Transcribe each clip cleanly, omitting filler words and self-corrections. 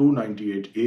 298A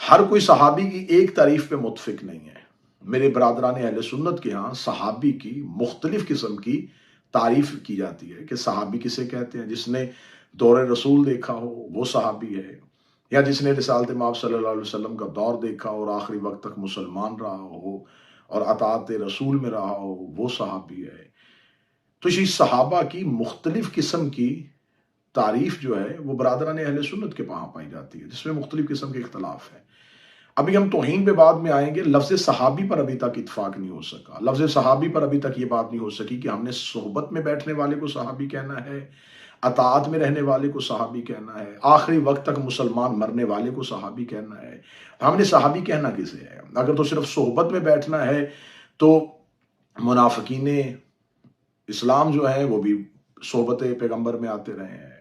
ہر کوئی صحابی کی ایک تعریف پہ متفق نہیں ہے. میرے برادران اہل سنت کے ہاں صحابی کی مختلف قسم کی تعریف کی جاتی ہے کہ صحابی کسے کہتے ہیں. جس نے دور رسول دیکھا ہو وہ صحابی ہے، یا جس نے رسالت مآب صلی اللہ علیہ وسلم کا دور دیکھا اور آخری وقت تک مسلمان رہا ہو اور اطاعت رسول میں رہا ہو وہ صحابی ہے. تو یہ صحابہ کی مختلف قسم کی تعریف جو ہے وہ برادران اہل سنت کے پاس پائی جاتی ہے، جس میں مختلف قسم کے اختلاف ہیں. ابھی ہم توہین پہ بعد میں آئیں گے. لفظ صحابی پر ابھی تک اتفاق نہیں ہو سکا. لفظ صحابی پر ابھی تک یہ بات نہیں ہو سکی کہ ہم نے صحبت میں بیٹھنے والے کو صحابی کہنا ہے، اطاعت میں رہنے والے کو صحابی کہنا ہے، آخری وقت تک مسلمان مرنے والے کو صحابی کہنا ہے. ہم نے صحابی کہنا کسے ہے؟ اگر تو صرف صحبت میں بیٹھنا ہے تو منافقین اسلام جو ہیں وہ بھی صحبت پیغمبر میں آتے رہے ہیں.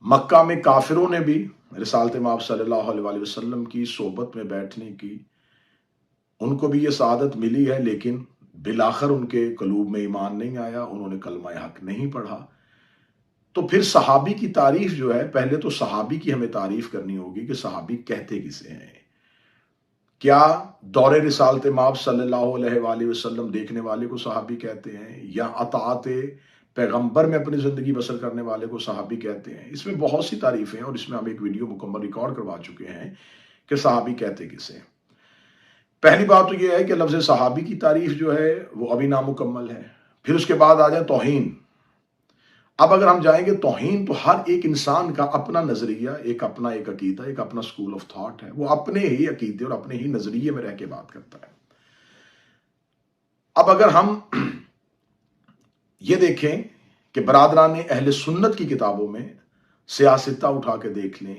مکہ میں کافروں نے بھی رسالت مآب صلی اللہ علیہ وسلم کی صحبت میں بیٹھنے کی، ان کو بھی یہ سعادت ملی ہے، لیکن بالآخر ان کے قلوب میں ایمان نہیں آیا، انہوں نے کلمہ حق نہیں پڑھا. تو پھر صحابی کی تعریف جو ہے، پہلے تو صحابی کی ہمیں تعریف کرنی ہوگی کہ صحابی کہتے کسے ہیں. کیا دور رسالت مآب صلی اللہ علیہ وآلہ وسلم دیکھنے والے کو صحابی کہتے ہیں، یا اطاعت پیغمبر میں اپنی زندگی بسر کرنے والے کو صحابی کہتے ہیں؟ اس میں بہت سی تعریفیں ہیں اور اس میں ہم ایک ویڈیو مکمل ریکارڈ کروا چکے ہیں کہ صحابی کہتے کسے ہیں. پہلی بات تو یہ ہے کہ لفظ صحابی کی تعریف جو ہے وہ ابھی نامکمل ہے. پھر اس کے بعد آ جائے توہین. اب اگر ہم جائیں گے توہین، تو ہر ایک انسان کا اپنا نظریہ، ایک عقیدہ، ایک اپنا سکول آف تھاٹ ہے. وہ اپنے ہی عقیدے اور اپنے ہی نظریے میں رہ کے بات کرتا ہے. اب اگر ہم یہ دیکھیں کہ برادران اہل سنت کی کتابوں میں سیاستہ اٹھا کے دیکھ لیں،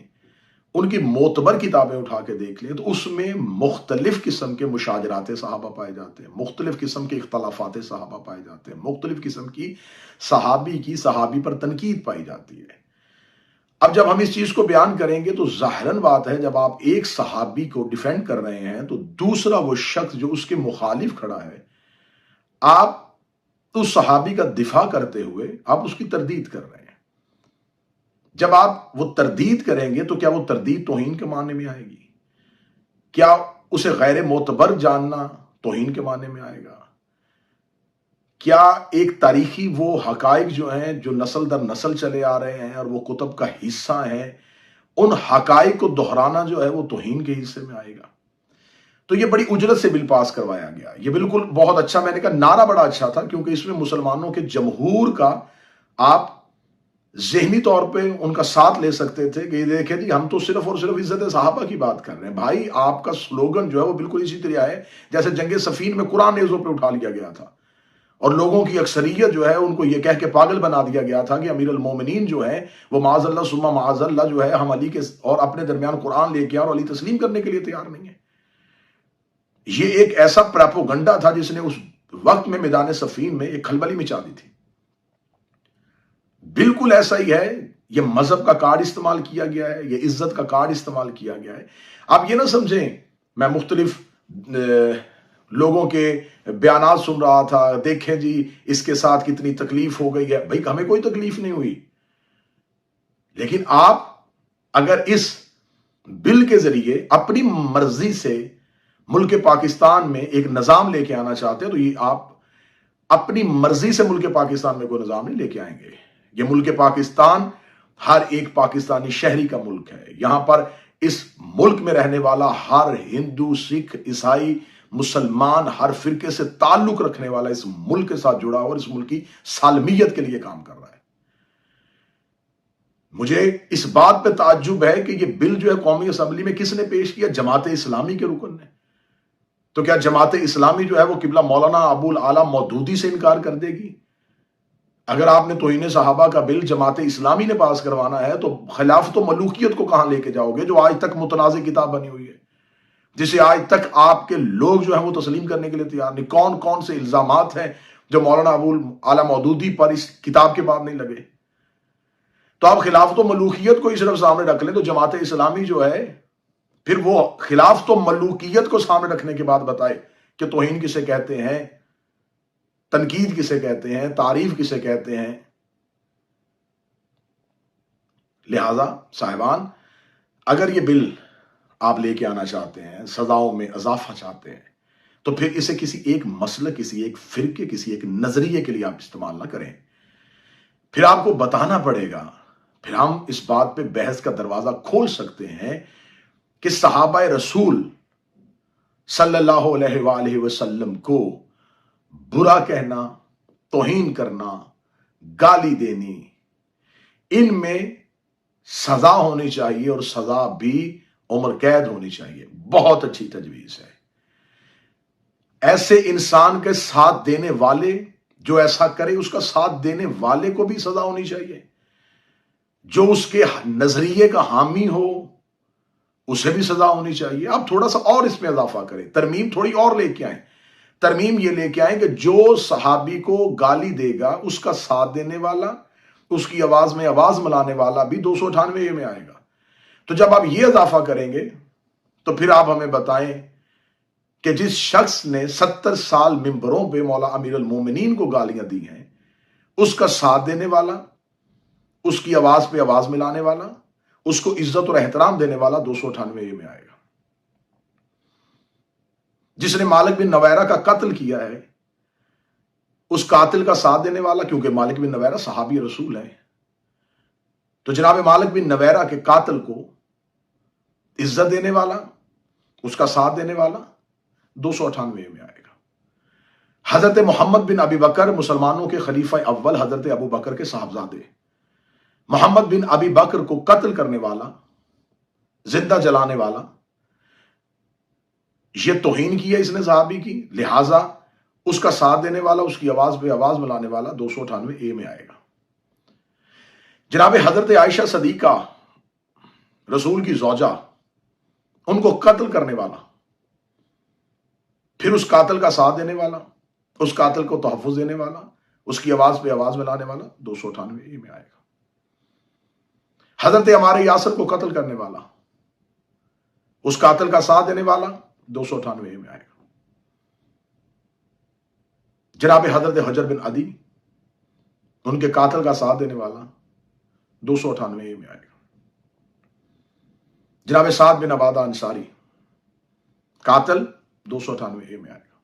ان کی معتبر کتابیں اٹھا کے دیکھ لیں، تو اس میں مختلف قسم کے مشاجرات صحابہ پائے جاتے ہیں، مختلف قسم کے اختلافات صحابہ پائے جاتے ہیں، مختلف قسم کی صحابی پر تنقید پائی جاتی ہے. اب جب ہم اس چیز کو بیان کریں گے تو ظاہراً بات ہے، جب آپ ایک صحابی کو ڈیفینڈ کر رہے ہیں تو دوسرا وہ شخص جو اس کے مخالف کھڑا ہے، آپ اس صحابی کا دفاع کرتے ہوئے آپ اس کی تردید کر رہے ہیں. جب آپ وہ تردید کریں گے تو کیا وہ تردید توہین کے معنی میں آئے گی؟ کیا اسے غیر معتبر جاننا توہین کے معنی میں آئے گا؟ کیا ایک تاریخی وہ حقائق جو ہیں، جو نسل در نسل چلے آ رہے ہیں اور وہ کتب کا حصہ ہیں، ان حقائق کو دہرانا جو ہے وہ توہین کے حصے میں آئے گا؟ تو یہ بڑی اجرت سے بل پاس کروایا گیا. یہ بالکل بہت اچھا، میں نے کہا نعرہ بڑا اچھا تھا، کیونکہ اس میں مسلمانوں کے جمہور کا آپ ذہنی طور پہ ان کا ساتھ لے سکتے تھے کہ یہ دیکھیں جی ہم تو صرف اور صرف عزت صحابہ کی بات کر رہے ہیں. بھائی آپ کا سلوگن جو ہے وہ بالکل اسی طرح ہے جیسے جنگ صفین میں قرآن نیزوں پہ اٹھا لیا گیا تھا اور لوگوں کی اکثریت جو ہے ان کو یہ کہہ کے پاگل بنا دیا گیا تھا کہ امیر المومنین جو ہے وہ معاذ اللہ ثم معاذ اللہ جو ہے ہم علی کے اور اپنے درمیان قرآن لے کے اور علی تسلیم کرنے کے لیے تیار نہیں ہے. یہ ایک ایسا پراپوگنڈا تھا جس نے اس وقت میں میدان صفین میں ایک کھلبلی مچا دی تھی. بالکل ایسا ہی ہے، یہ مذہب کا کارڈ استعمال کیا گیا ہے، یہ عزت کا کارڈ استعمال کیا گیا ہے. آپ یہ نہ سمجھیں میں مختلف لوگوں کے بیانات سن رہا تھا، دیکھیں جی اس کے ساتھ کتنی تکلیف ہو گئی ہے. بھائی ہمیں کوئی تکلیف نہیں ہوئی، لیکن آپ اگر اس بل کے ذریعے اپنی مرضی سے ملک پاکستان میں ایک نظام لے کے آنا چاہتے ہیں تو یہ آپ اپنی مرضی سے ملک پاکستان میں کوئی نظام نہیں لے کے آئیں گے. یہ ملک پاکستان ہر ایک پاکستانی شہری کا ملک ہے. یہاں پر اس ملک میں رہنے والا ہر ہندو، سکھ، عیسائی، مسلمان، ہر فرقے سے تعلق رکھنے والا اس ملک کے ساتھ جڑا ہوا اور اس ملک کی سالمیت کے لیے کام کر رہا ہے. مجھے اس بات پہ تعجب ہے کہ یہ بل جو ہے قومی اسمبلی میں کس نے پیش کیا؟ جماعت اسلامی کے رکن نے. تو کیا جماعت اسلامی جو ہے وہ قبلہ مولانا ابو الاعلی مودودی سے انکار کر دے گی؟ اگر آپ نے توہین صحابہ کا بل جماعت اسلامی نے پاس کروانا ہے تو خلافت و ملوکیت کو کہاں لے کے جاؤ گے، جو آج تک متنازع کتاب بنی ہوئی ہے، جسے آج تک آپ کے لوگ جو ہیں وہ تسلیم کرنے کے لیے تیار نہیں؟ کون کون سے الزامات ہیں جو مولانا ابو الاعلی مودودی پر اس کتاب کے بعد نہیں لگے؟ تو آپ خلافت و ملوکیت کو ہی صرف سامنے رکھ لیں تو جماعت اسلامی جو ہے پھر وہ خلافت و ملوکیت کو سامنے رکھنے کے بعد بتائے کہ توہین کسے کہتے ہیں، تنقید کسے کہتے ہیں، تعریف کسے کہتے ہیں. لہذا صاحبان، اگر یہ بل آپ لے کے آنا چاہتے ہیں، سزاؤں میں اضافہ چاہتے ہیں، تو پھر اسے کسی ایک مسلک، کسی ایک فرقے، کسی ایک نظریے کے لیے آپ استعمال نہ کریں. پھر آپ کو بتانا پڑے گا. پھر ہم اس بات پہ بحث کا دروازہ کھول سکتے ہیں کہ صحابہ رسول صلی اللہ علیہ وآلہ وسلم کو برا کہنا، توہین کرنا، گالی دینی، ان میں سزا ہونی چاہیے، اور سزا بھی عمر قید ہونی چاہیے. بہت اچھی تجویز ہے. ایسے انسان کے ساتھ دینے والے، جو ایسا کرے اس کا ساتھ دینے والے کو بھی سزا ہونی چاہیے. جو اس کے نظریے کا حامی ہو اسے بھی سزا ہونی چاہیے. اب تھوڑا سا اور اس میں اضافہ کریں، ترمیم تھوڑی اور لے کے آئیں. ترمیم یہ لے کے آئیں کہ جو صحابی کو گالی دے گا اس کا ساتھ دینے والا، اس کی آواز میں آواز ملانے والا بھی 298 میں آئے گا. تو جب آپ یہ اضافہ کریں گے تو پھر آپ ہمیں بتائیں کہ جس شخص نے 70 سال ممبروں پہ مولا امیر المومنین کو گالیاں دی ہیں، اس کا ساتھ دینے والا، اس کی آواز پہ آواز ملانے والا، اس کو عزت اور احترام دینے والا 298 میں آئے گا. جس نے مالک بن نویرہ کا قتل کیا ہے، اس قاتل کا ساتھ دینے والا، کیونکہ مالک بن نویرہ صحابی رسول ہے، تو جناب مالک بن نویرہ کے قاتل کو عزت دینے والا، اس کا ساتھ دینے والا 298 میں آئے گا. حضرت محمد بن ابی بکر، مسلمانوں کے خلیفہ اول حضرت ابو بکر کے صاحبزادے، محمد بن ابی بکر کو قتل کرنے والا، زندہ جلانے والا، یہ توہین کی ہے اس نے صحابی کی، لہٰذا اس کا ساتھ دینے والا، اس کی آواز پہ آواز ملانے والا 298 میں آئے گا. جناب حضرت عائشہ صدیقہ، رسول کی زوجہ، ان کو قتل کرنے والا، پھر اس قاتل کا ساتھ دینے والا، اس قاتل کو تحفظ دینے والا، اس کی آواز پہ آواز ملانے والا 298 میں آئے گا. حضرت عمار یاسر کو قتل کرنے والا، اس قاتل کا ساتھ دینے والا 298 میں آئے گا. جناب حضرت حجر بن عدی، ان کے قاتل کا ساتھ دینے والا 298 میں آئے گا. جناب سعد بن عبادہ انصاری، قاتل 298 میں آئے گا.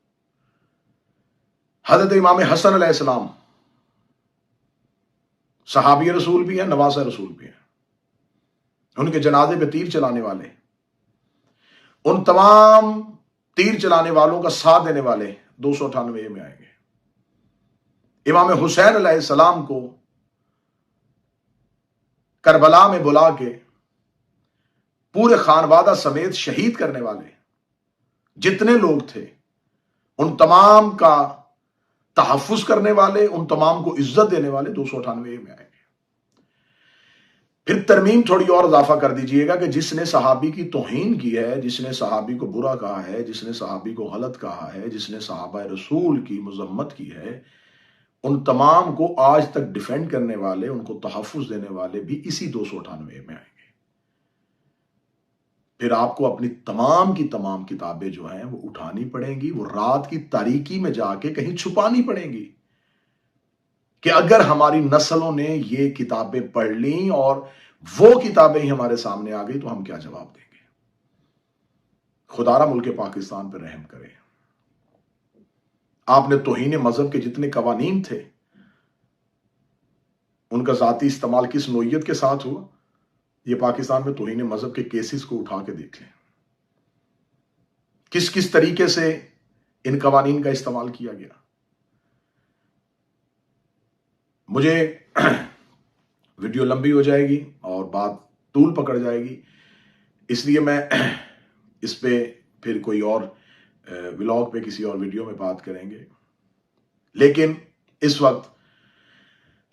حضرت امام حسن علیہ السلام، صحابی رسول بھی ہیں، نواز رسول بھی ہیں، ان کے جنازے پہ تیر چلانے والے، ان تمام تیر چلانے والوں کا ساتھ دینے والے 298 میں آئیں گے. امام حسین علیہ السلام کو کربلا میں بلا کے پورے خانوادہ سمیت شہید کرنے والے جتنے لوگ تھے، ان تمام کا تحفظ کرنے والے، ان تمام کو عزت دینے والے 298 میں آئیں گے. پھر ترمیم تھوڑی اور اضافہ کر دیجئے گا کہ جس نے صحابی کی توہین کی ہے، جس نے صحابی کو برا کہا ہے، جس نے صحابی کو غلط کہا ہے، جس نے صحابہ رسول کی مذمت کی ہے، ان تمام کو آج تک ڈیفینڈ کرنے والے، ان کو تحفظ دینے والے بھی اسی 298 میں آئیں گے. پھر آپ کو اپنی تمام کی تمام کتابیں جو ہیں وہ اٹھانی پڑیں گی، وہ رات کی تاریکی میں جا کے کہیں چھپانی پڑیں گی کہ اگر ہماری نسلوں نے یہ کتابیں پڑھ لیں اور وہ کتابیں ہی ہمارے سامنے آ گئی تو ہم کیا جواب دیں گے. خدا را ملک پاکستان پہ رحم کرے. آپ نے توہین مذہب کے جتنے قوانین تھے ان کا ذاتی استعمال کس نوعیت کے ساتھ ہوا، یہ پاکستان میں توہین مذہب کے کیسز کو اٹھا کے دیکھ لیں. کس کس طریقے سے ان قوانین کا استعمال کیا گیا. مجھے ویڈیو لمبی ہو جائے گی اور بات طول پکڑ جائے گی، اس لیے میں اس پہ پھر کوئی اور ولاگ پہ کسی اور ویڈیو میں بات کریں گے. لیکن اس وقت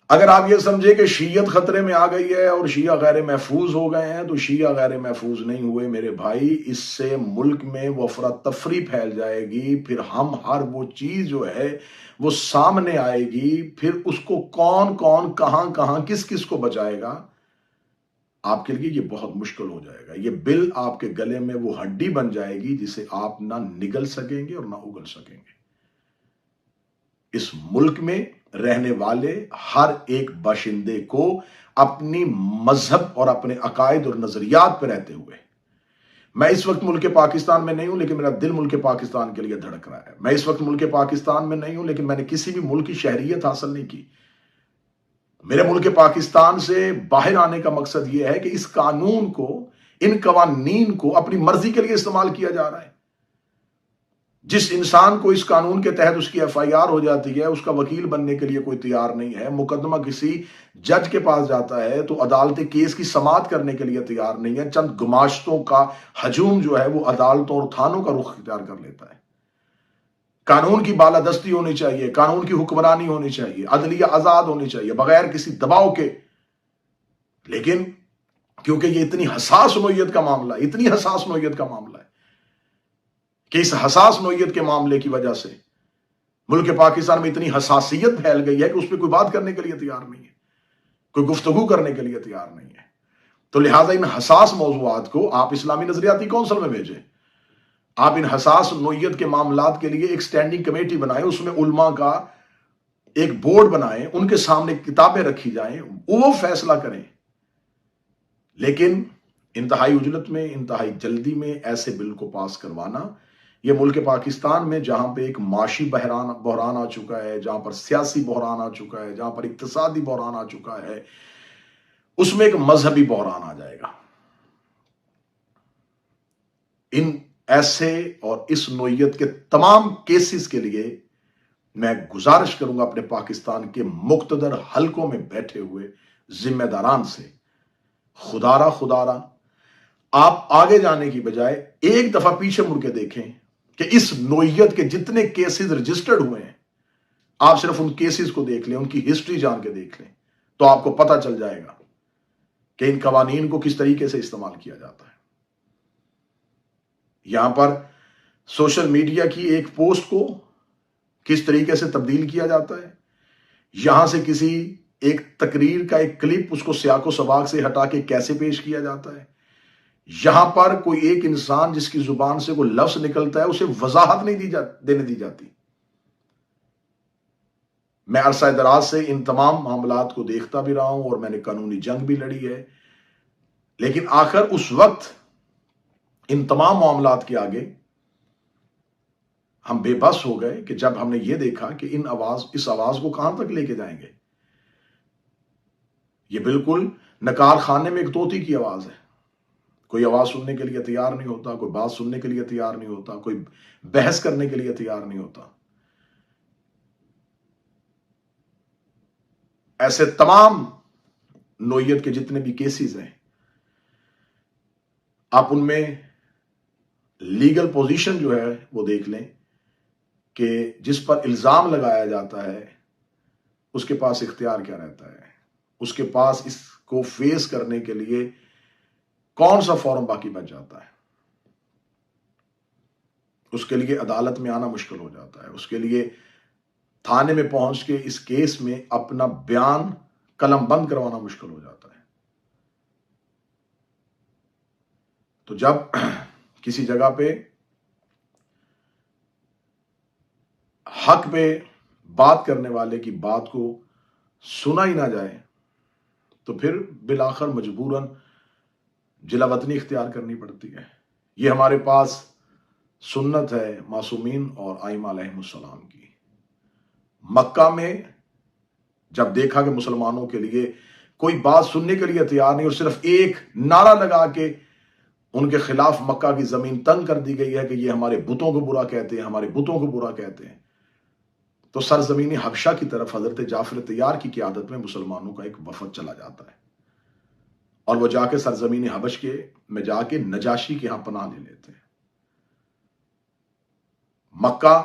اگر آپ یہ سمجھے کہ شیعت خطرے میں آ گئی ہے اور شیعہ غیر محفوظ ہو گئے ہیں، تو شیعہ غیر محفوظ نہیں ہوئے میرے بھائی. اس سے ملک میں وہ افراتفری پھیل جائے گی، پھر ہم ہر وہ چیز جو ہے وہ سامنے آئے گی، پھر اس کو کون کون کہاں کہاں کس کس کو بچائے گا. آپ کے لیے یہ بہت مشکل ہو جائے گا. یہ بل آپ کے گلے میں وہ ہڈی بن جائے گی جسے آپ نہ نگل سکیں گے اور نہ اگل سکیں گے. اس ملک میں رہنے والے ہر ایک باشندے کو اپنی مذہب اور اپنے عقائد اور نظریات پہ رہتے ہوئے میں اس وقت ملک پاکستان میں نہیں ہوں، لیکن میرا دل ملک پاکستان کے لیے دھڑک رہا ہے۔ میں اس وقت ملک پاکستان میں نہیں ہوں، لیکن میں نے کسی بھی ملک کی شہریت حاصل نہیں کی۔ میرے ملک پاکستان سے باہر آنے کا مقصد یہ ہے کہ اس قانون کو، ان قوانین کو اپنی مرضی کے لیے استعمال کیا جا رہا ہے۔ جس انسان کو اس قانون کے تحت اس کی ایف آئی آر ہو جاتی ہے، اس کا وکیل بننے کے لیے کوئی تیار نہیں ہے، مقدمہ کسی جج کے پاس جاتا ہے تو عدالت کیس کی سماعت کرنے کے لیے تیار نہیں ہے، چند گماشتوں کا ہجوم جو ہے وہ عدالتوں اور تھانوں کا رخ اختیار کر لیتا ہے۔ قانون کی بالادستی ہونی چاہیے، قانون کی حکمرانی ہونی چاہیے، عدلیہ آزاد ہونی چاہیے بغیر کسی دباؤ کے۔ لیکن کیونکہ یہ اتنی حساس نوعیت کا معاملہ ہے، اتنی حساس نوعیت کا معاملہ ہے کہ اس حساس نوعیت کے معاملے کی وجہ سے ملک پاکستان میں اتنی حساسیت پھیل گئی ہے کہ اس پہ کوئی بات کرنے کے لیے تیار نہیں ہے، کوئی گفتگو کرنے کے لیے تیار نہیں ہے۔ تو لہٰذا ان حساس موضوعات کو آپ اسلامی نظریاتی کونسل میں بھیجیں، آپ ان حساس نوعیت کے معاملات کے لیے ایک سٹینڈنگ کمیٹی بنائیں، اس میں علماء کا ایک بورڈ بنائیں، ان کے سامنے کتابیں رکھی جائیں، وہ فیصلہ کریں۔ لیکن انتہائی عجلت میں، انتہائی جلدی میں ایسے بل کو پاس کروانا، یہ ملک پاکستان میں جہاں پہ ایک معاشی بحران آ چکا ہے، جہاں پر سیاسی بحران آ چکا ہے، جہاں پر اقتصادی بحران آ چکا ہے، اس میں ایک مذہبی بحران آ جائے گا۔ ان ایسے اور اس نوعیت کے تمام کیسز کے لیے میں گزارش کروں گا اپنے پاکستان کے مقتدر حلقوں میں بیٹھے ہوئے ذمہ داران سے، خدارا آپ آگے جانے کی بجائے ایک دفعہ پیچھے مڑ کے دیکھیں کہ اس نوعیت کے جتنے کیسز رجسٹرڈ ہوئے ہیں، آپ صرف ان کیسز کو دیکھ لیں، ان کی ہسٹری جان کے دیکھ لیں، تو آپ کو پتہ چل جائے گا کہ ان قوانین کو کس طریقے سے استعمال کیا جاتا ہے۔ یہاں پر سوشل میڈیا کی ایک پوسٹ کو کس طریقے سے تبدیل کیا جاتا ہے، یہاں سے کسی ایک تقریر کا ایک کلپ اس کو سیاق و سباق سے ہٹا کے کیسے پیش کیا جاتا ہے، یہاں پر کوئی ایک انسان جس کی زبان سے کوئی لفظ نکلتا ہے اسے وضاحت نہیں دینے دی جاتی۔ میں عرصہ دراز سے ان تمام معاملات کو دیکھتا بھی رہا ہوں اور میں نے قانونی جنگ بھی لڑی ہے، لیکن آخر اس وقت ان تمام معاملات کے آگے ہم بے بس ہو گئے کہ جب ہم نے یہ دیکھا کہ اس آواز کو کہاں تک لے کے جائیں گے۔ یہ بالکل نکار خانے میں ایک طوطی کی آواز ہے، کوئی آواز سننے کے لیے تیار نہیں ہوتا، کوئی بات سننے کے لیے تیار نہیں ہوتا، کوئی بحث کرنے کے لیے تیار نہیں ہوتا۔ ایسے تمام نوعیت کے جتنے بھی کیسز ہیں، آپ ان میں لیگل پوزیشن جو ہے وہ دیکھ لیں کہ جس پر الزام لگایا جاتا ہے اس کے پاس اختیار کیا رہتا ہے، اس کے پاس اس کو فیس کرنے کے لیے کون سا فورم باقی بچ جاتا ہے۔ اس کے لیے عدالت میں آنا مشکل ہو جاتا ہے، اس کے لیے تھانے میں پہنچ کے اس کیس میں اپنا بیان قلم بند کروانا مشکل ہو جاتا ہے۔ تو جب کسی جگہ پہ حق پہ بات کرنے والے کی بات کو سنا ہی نہ جائے تو پھر بالآخر مجبوراً جلا وطنی اختیار کرنی پڑتی ہے۔ یہ ہمارے پاس سنت ہے معصومین اور ائمہ علیہم السلام کی۔ مکہ میں جب دیکھا کہ مسلمانوں کے لیے کوئی بات سننے کے لیے تیار نہیں اور صرف ایک نعرہ لگا کے ان کے خلاف مکہ کی زمین تنگ کر دی گئی ہے کہ یہ ہمارے بتوں کو برا کہتے ہیں، ہمارے بتوں کو برا کہتے ہیں، تو سرزمین حبشہ کی طرف حضرت جعفر طیار کی قیادت میں مسلمانوں کا ایک وفد چلا جاتا ہے، اور وہ جا کے سرزمین حبش میں جا کے نجاشی کے ہاں پناہ لے لیتے ہیں۔ مکہ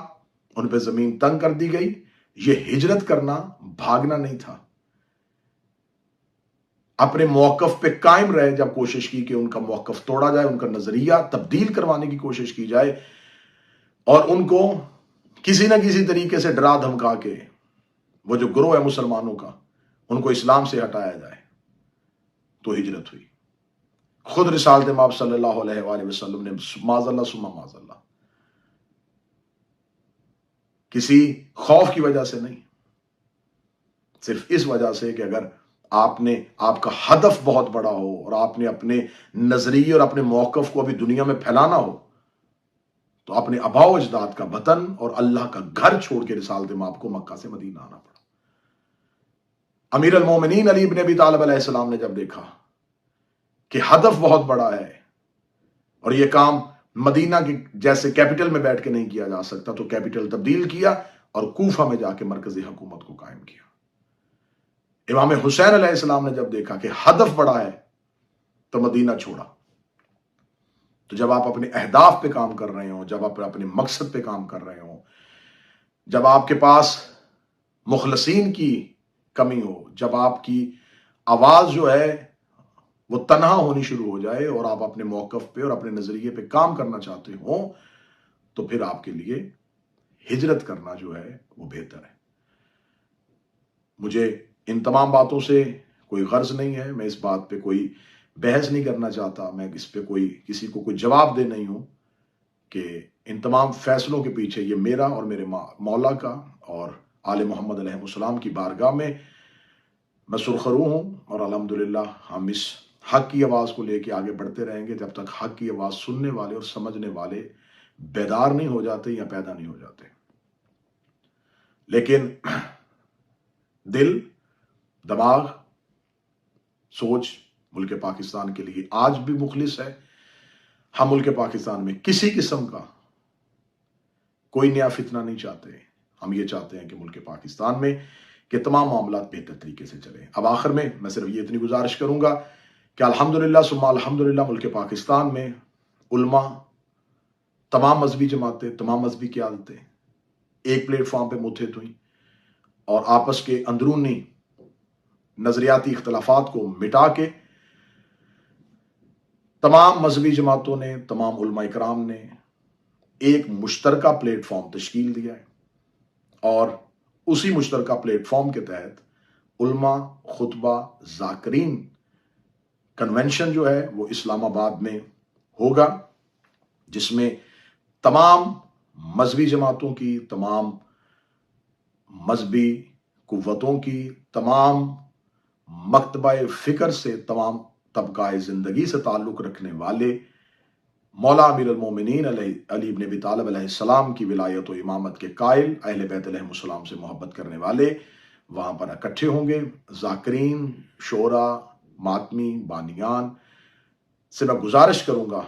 ان پہ زمین تنگ کر دی گئی، یہ ہجرت کرنا بھاگنا نہیں تھا، اپنے موقف پہ قائم رہے۔ جب کوشش کی کہ ان کا موقف توڑا جائے، ان کا نظریہ تبدیل کروانے کی کوشش کی جائے اور ان کو کسی نہ کسی طریقے سے ڈرا دھمکا کے وہ جو گروہ ہے مسلمانوں کا ان کو اسلام سے ہٹایا جائے، تو ہجرت ہوئی۔ خود رسالت مآب صلی اللہ علیہ وآلہ وسلم نے معاذ اللہ ثم معاذ اللہ، کسی خوف کی وجہ سے نہیں، صرف اس وجہ سے کہ اگر آپ کا ہدف بہت بڑا ہو اور آپ نے اپنے نظریے اور اپنے موقف کو ابھی دنیا میں پھیلانا ہو تو اپنے آباء و اجداد کا وطن اور اللہ کا گھر چھوڑ کے رسالت مآب کو مکہ سے مدینہ آنا پڑا۔ امیر المومنین علی بن ابی طالب علیہ السلام نے جب دیکھا کہ ہدف بہت بڑا ہے اور یہ کام مدینہ کی جیسے کیپٹل میں بیٹھ کے نہیں کیا جا سکتا، تو کیپٹل تبدیل کیا اور کوفہ میں جا کے مرکزی حکومت کو قائم کیا۔ امام حسین علیہ السلام نے جب دیکھا کہ ہدف بڑا ہے تو مدینہ چھوڑا۔ تو جب آپ اپنے اہداف پہ کام کر رہے ہوں، جب آپ اپنے مقصد پہ کام کر رہے ہوں، جب آپ کے پاس مخلصین کی کمی ہو، جب آپ کی آواز جو ہے وہ تنہا ہونی شروع ہو جائے اور آپ اپنے موقف پہ اور اپنے نظریے پہ کام کرنا چاہتے ہوں، تو پھر آپ کے لیے ہجرت کرنا جو ہے وہ بہتر ہے۔ مجھے ان تمام باتوں سے کوئی غرض نہیں ہے، میں اس بات پہ کوئی بحث نہیں کرنا چاہتا، میں اس پہ کسی کو کوئی جواب دے نہیں ہوں کہ ان تمام فیصلوں کے پیچھے یہ میرا اور میرے مولا کا اور آل محمد علیہ السلام کی بارگاہ میں میں سرخرو ہوں، اور الحمدللہ ہم اس حق کی آواز کو لے کے آگے بڑھتے رہیں گے جب تک حق کی آواز سننے والے اور سمجھنے والے بیدار نہیں ہو جاتے یا پیدا نہیں ہو جاتے۔ لیکن دل، دماغ، سوچ ملک پاکستان کے لیے آج بھی مخلص ہے۔ ہم ملک پاکستان میں کسی قسم کا کوئی نیا فتنہ نہیں چاہتے، ہم یہ چاہتے ہیں کہ ملک پاکستان میں کہ تمام معاملات بہتر طریقے سے چلیں۔ اب آخر میں صرف یہ اتنی گزارش کروں گا کہ الحمدللہ ثم الحمدللہ ملک پاکستان میں علماء، تمام مذہبی جماعتیں، تمام مذہبی قیادتیں ایک پلیٹ فارم پہ متحد ہوئیں اور آپس کے اندرونی نظریاتی اختلافات کو مٹا کے تمام مذہبی جماعتوں نے، تمام علماء اکرام نے ایک مشترکہ پلیٹ فارم تشکیل دیا ہے، اور اسی مشترکہ پلیٹ فارم کے تحت علماء خطبہ ذاکرین کنونشن جو ہے وہ اسلام آباد میں ہوگا، جس میں تمام مذہبی جماعتوں کی، تمام مذہبی قوتوں کی، تمام مکتبہ فکر سے، تمام طبقہ زندگی سے تعلق رکھنے والے مولا امیر المومنین علی بن ابی طالب علیہ السلام کی ولایت و امامت کے قائل، اہل بیت علیہ السلام سے محبت کرنے والے وہاں پر اکٹھے ہوں گے۔ ذاکرین، شعراء، ماتمی، بانیان سے میں گزارش کروں گا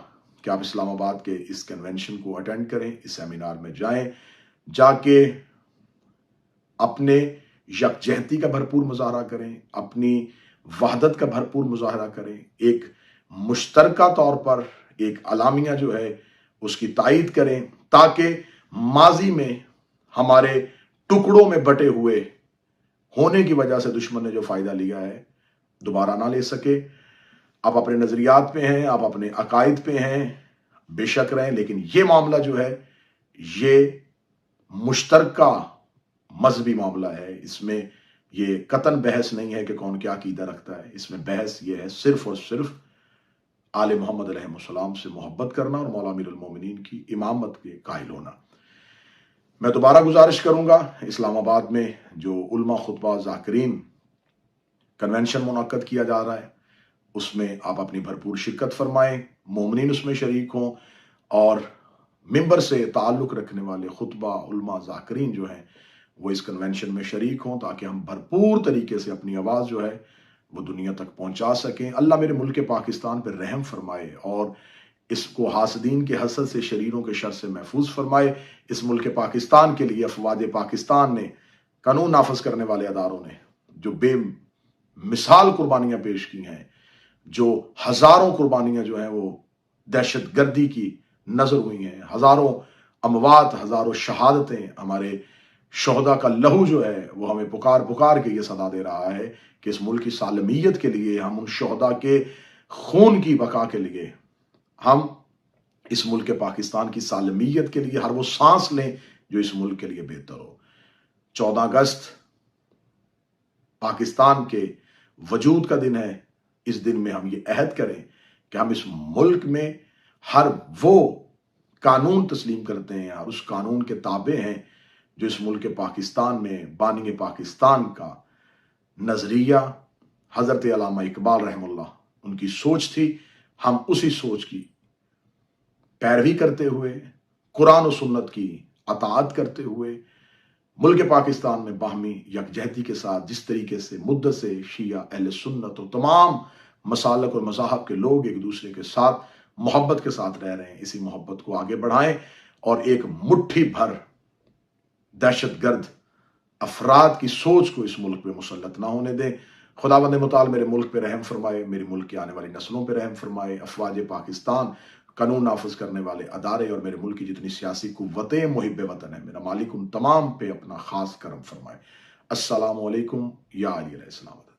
کہ آپ اسلام آباد کے اس کنونشن کو اٹینڈ کریں، اس سیمینار میں جائیں، جا کے اپنے یکجہتی کا بھرپور مظاہرہ کریں، اپنی وحدت کا بھرپور مظاہرہ کریں، ایک مشترکہ طور پر ایک اعلامیہ جو ہے اس کی تائید کریں، تاکہ ماضی میں ہمارے ٹکڑوں میں بٹے ہوئے ہونے کی وجہ سے دشمن نے جو فائدہ لیا ہے دوبارہ نہ لے سکے۔ آپ اپنے نظریات پہ ہیں، آپ اپنے عقائد پہ ہیں، بے شک رہیں، لیکن یہ معاملہ جو ہے یہ مشترکہ مذہبی معاملہ ہے، اس میں یہ قطعاً بحث نہیں ہے کہ کون کیا عقیدہ رکھتا ہے، اس میں بحث یہ ہے صرف اور صرف آل محمد علیہ السلام سے محبت کرنا اور مولا امیر المومنین کی امامت کے قائل ہونا۔ میں دوبارہ گزارش کروں گا، اسلام آباد میں جو علماء خطبہ ذاکرین کنونشن منعقد کیا جا رہا ہے اس میں آپ اپنی بھرپور شرکت فرمائیں، مومنین اس میں شریک ہوں، اور ممبر سے تعلق رکھنے والے خطبہ علماء ذاکرین جو ہیں وہ اس کنونشن میں شریک ہوں، تاکہ ہم بھرپور طریقے سے اپنی آواز جو ہے وہ دنیا تک پہنچا سکیں۔ اللہ میرے ملک پاکستان پر رحم فرمائے اور اس کو حاسدین کے حسد سے، شریروں کے شر سے محفوظ فرمائے۔ اس ملک پاکستان کے لیے افواج پاکستان نے، قانون نافذ کرنے والے اداروں نے جو بے مثال قربانیاں پیش کی ہیں، جو ہزاروں قربانیاں جو ہیں وہ دہشت گردی کی نظر ہوئی ہیں، ہزاروں اموات، ہزاروں شہادتیں، ہمارے شہداء کا لہو جو ہے وہ ہمیں پکار پکار کے یہ صدا دے رہا ہے کہ اس ملک کی سالمیت کے لیے، ہم ان شہداء کے خون کی بقا کے لیے، ہم اس ملک پاکستان کی سالمیت کے لیے ہر وہ سانس لیں جو اس ملک کے لیے بہتر ہو۔ 14 اگست پاکستان کے وجود کا دن ہے، اس دن میں ہم یہ عہد کریں کہ ہم اس ملک میں ہر وہ قانون تسلیم کرتے ہیں اور اس قانون کے تابع ہیں جو اس ملک پاکستان میں بانی پاکستان کا نظریہ، حضرت علامہ اقبال رحم اللہ ان کی سوچ تھی، ہم اسی سوچ کی پیروی کرتے ہوئے، قرآن و سنت کی اطاعت کرتے ہوئے، ملک پاکستان میں باہمی یکجہتی کے ساتھ جس طریقے سے مدت سے شیعہ، اہل سنت و تمام مسالک اور مذاہب کے لوگ ایک دوسرے کے ساتھ محبت کے ساتھ رہ رہے ہیں، اسی محبت کو آگے بڑھائیں اور ایک مٹھی بھر دہشت گرد افراد کی سوچ کو اس ملک پہ مسلط نہ ہونے دیں۔ خداوند متعال میرے ملک پہ رحم فرمائے، میرے ملک کی آنے والی نسلوں پہ رحم فرمائے، افواج پاکستان، قانون نافذ کرنے والے ادارے اور میرے ملک کی جتنی سیاسی قوتیں محب وطن ہیں، میرا مالک ان تمام پہ اپنا خاص کرم فرمائے۔ السلام علیکم یا علی علیہ السلام۔